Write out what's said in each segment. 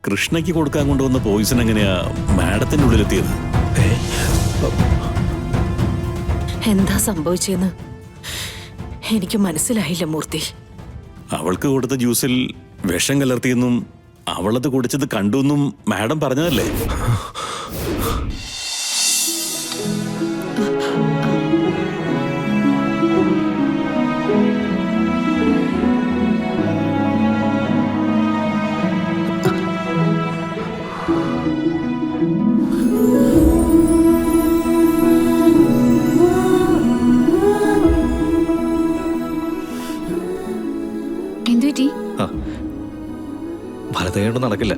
കൃഷ്ണയ്ക്ക് കൊടുക്കാൻ കൊണ്ടുവന്ന പോയിസൺ എങ്ങനെയാ മാഡത്തിന്റെ ഉള്ളിലെത്തിയത്? എന്താ സംഭവിച്ചെന്ന് എനിക്ക് മനസ്സിലായില്ല മൂർത്തി. അവൾക്ക് കൊടുത്ത ജ്യൂസിൽ വിഷം കലർത്തിയെന്നും അവളത് കുടിച്ചത് കണ്ടുവെന്നും മാഡം പറഞ്ഞതല്ലേ? വലത് കൈ കൊണ്ട് നടക്കില്ല,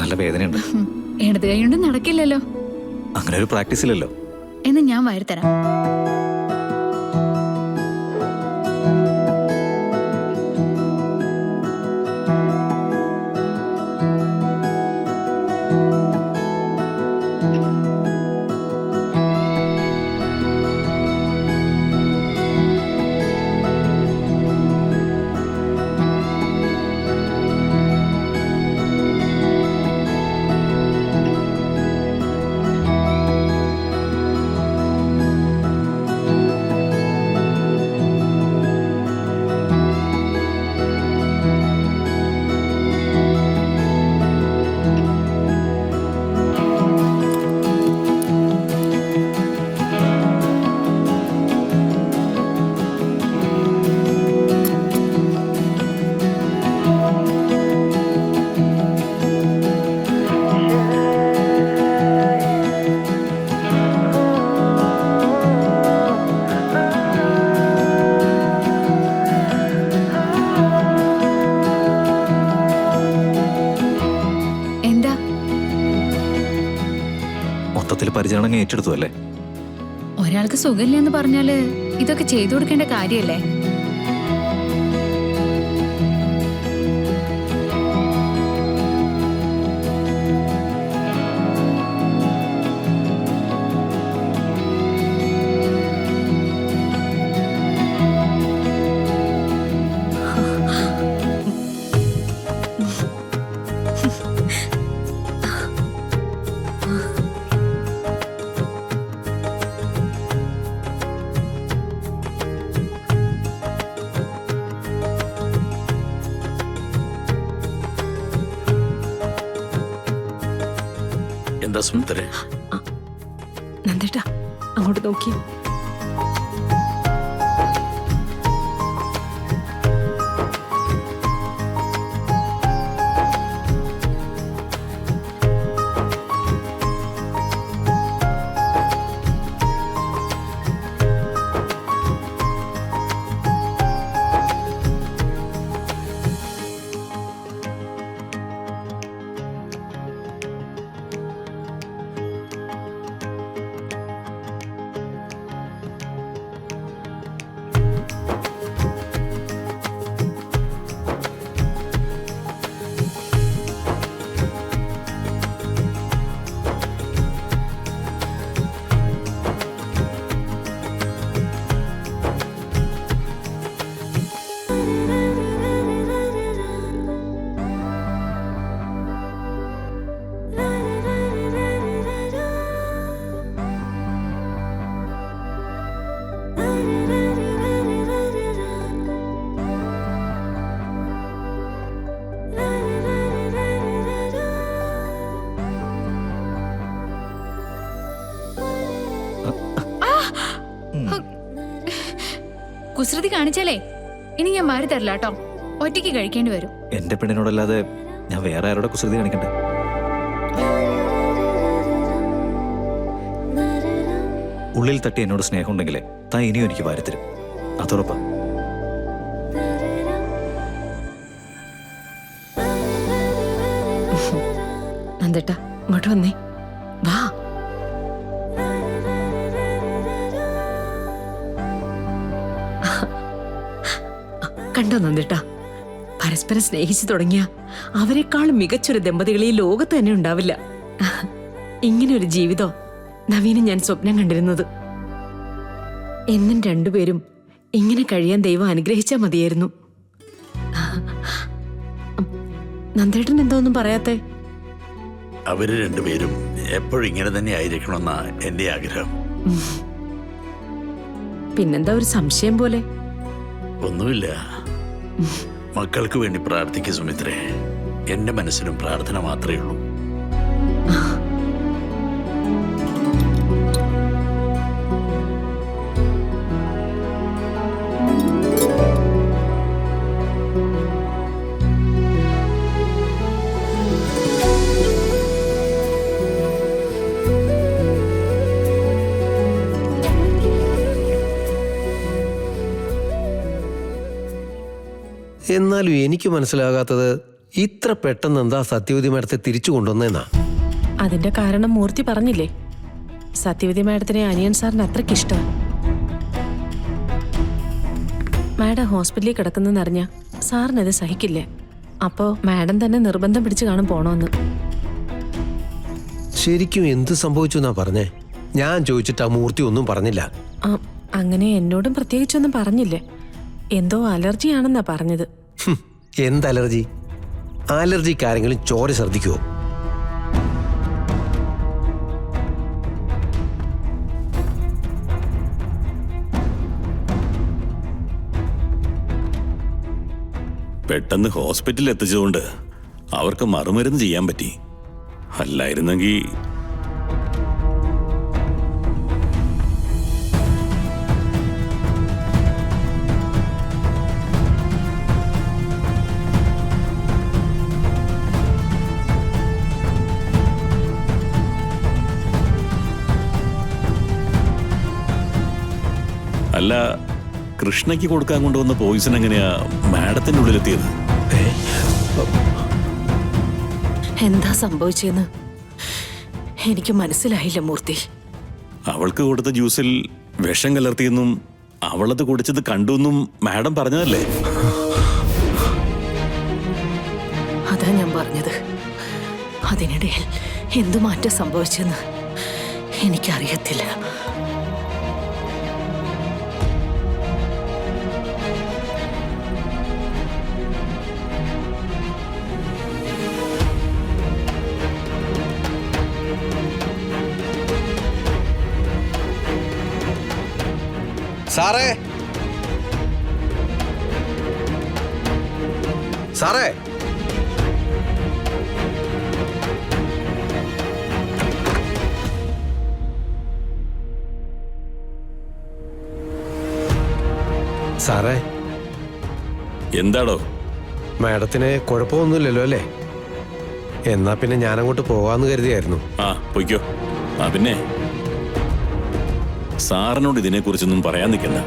നല്ല വേദനയുണ്ട്. ഇടത് കൈ കൊണ്ട് നടക്കില്ലല്ലോ. അങ്ങനെ ഒരു പ്രാക്ടീസ് ഇല്ലല്ലോ. എന്ന് ഞാൻ വരുത്തരാം. പരിചരണം ഏറ്റെടുത്തു അല്ലേ? ഒരാൾക്ക് സുഖമില്ല എന്ന് പറഞ്ഞാല് ഇതൊക്കെ ചെയ്തു കൊടുക്കേണ്ട കാര്യല്ലേ? എന്താ സുന്ദരേ? നന്ദേട്ടാ അങ്ങോട്ട് നോക്കി. കുസൃതി കാണിച്ചാലേ ഇനി ഞാൻ മാറി തരില്ല കേട്ടോ. ഒറ്റയ്ക്ക് കഴിക്കേണ്ടി വരും. എന്റെ പെണ്ണിനോടല്ലാതെ ഞാൻ വേറെ ആരോടെ കുസൃതി കാണിക്കണ്ടേ? ഉള്ളിൽ തട്ടി എന്നോട് സ്നേഹം ഉണ്ടെങ്കിലേ താൻ ഇനിയും എനിക്ക് വാരിത്തരും, അതുറപ്പാ. നന്ദേട്ടാ ഇങ്ങോട്ട് വന്നേ, വാ. കണ്ടോ നന്ദേട്ടാ, പരസ്പരം സ്നേഹിച്ചു തുടങ്ങിയ അവരെക്കാളും മികച്ചൊരു ദമ്പതികൾ ഈ ലോകത്ത് തന്നെ ഉണ്ടാവില്ല. ഇങ്ങനെ ഒരു ജീവിതം നവീനും ഞാൻ സ്വപ്നം കണ്ടിരുന്നത്. എന്നും രണ്ടുപേരും ഇങ്ങനെ കഴിയാൻ ദൈവം അനുഗ്രഹിച്ചാൽ മതിയായിരുന്നു. നന്ദേട്ടൻ എന്തോന്നും പറയാത്തെ? അവര് രണ്ടുപേരും എപ്പോഴും ഇങ്ങനെ തന്നെ ആയിരിക്കണമെന്നാ എൻ്റെ ആഗ്രഹം. പിന്നെന്താ ഒരു സംശയം പോലെ? ഒന്നുമില്ല. മക്കൾക്ക് വേണ്ടി പ്രാർത്ഥിക്കുക സുമിത്രേ. എൻ്റെ മനസ്സിലും പ്രാർത്ഥന മാത്രമേ ഉള്ളൂ. എന്നാലും എനിക്ക് മനസ്സിലാകാത്തത് ഇത്ര പെട്ടെന്ന് എന്താ സത്യവതി മാഡത്തെ തിരിച്ചു കൊണ്ടുവന്നേന്നാ. അതിന്റെ കാരണം മൂർത്തി പറഞ്ഞില്ലേ, സത്യവതി മാഡത്തിനെ അനിയൻ സാറിന് അത്രയ്ക്ക് ഇഷ്ടമാണ്. മാഡം ഹോസ്പിറ്റലിൽ കിടക്കുന്നറിഞ്ഞ സാറിനത് സഹിക്കില്ലേ. അപ്പോ മാഡം തന്നെ നിർബന്ധം പിടിച്ച് കാണും പോണോന്ന്. ശരിക്കും എന്ത് സംഭവിച്ചു എന്നാ പറഞ്ഞേ? ഞാൻ ചോദിച്ചിട്ട് ആ മൂർത്തി ഒന്നും പറഞ്ഞില്ല. അങ്ങനെ എന്നോടും പ്രത്യേകിച്ചൊന്നും പറഞ്ഞില്ലേ. എന്തോ അലർജിയാണെന്നാ പറഞ്ഞത്. എന്ത് അലർജി? അലർജിക്കാരെങ്കിലും ചോര ഛർദ്ദിക്കുവോ? പെട്ടെന്ന് ഹോസ്പിറ്റലിൽ എത്തിച്ചതുകൊണ്ട് അവർക്ക് മറുമരുന്ന് ചെയ്യാൻ പറ്റി. അല്ലായിരുന്നെങ്കിൽ അല്ല, കൃഷ്ണയ്ക്ക് കൊടുക്കാൻ കൊണ്ടുവന്ന പോയിസൺ എങ്ങനെയാ മാഡത്തിന്റെ ഉള്ളിലെത്തിയത്? എന്താ സംഭവിച്ചെന്ന് എനിക്ക് മനസ്സിലായില്ല മൂർത്തി. അവൾക്ക് കൊടുത്ത ജ്യൂസിൽ വിഷം കലർത്തിയെന്നും അവളത് കുടിച്ചത് കണ്ടുവെന്നും മാഡം പറഞ്ഞതല്ലേ? അതാ ഞാൻ പറഞ്ഞത്. അതിനിടയിൽ എന്തു മാറ്റം സംഭവിച്ചെന്ന് എനിക്കറിയത്തില്ല. സാറേ, സാറേ, സാറേ. എന്താടോ? മാഡത്തിന് കുഴപ്പമൊന്നുമില്ലല്ലോ അല്ലേ? എന്നാ പിന്നെ ഞാനങ്ങോട്ട് പോകാമെന്ന് കരുതിയായിരുന്നു. ആ, പൊയ്ക്കോ. ആ, പിന്നെ സാറിനോട് ഇതിനെക്കുറിച്ചൊന്നും പറയാൻ നിൽക്കണ്ട.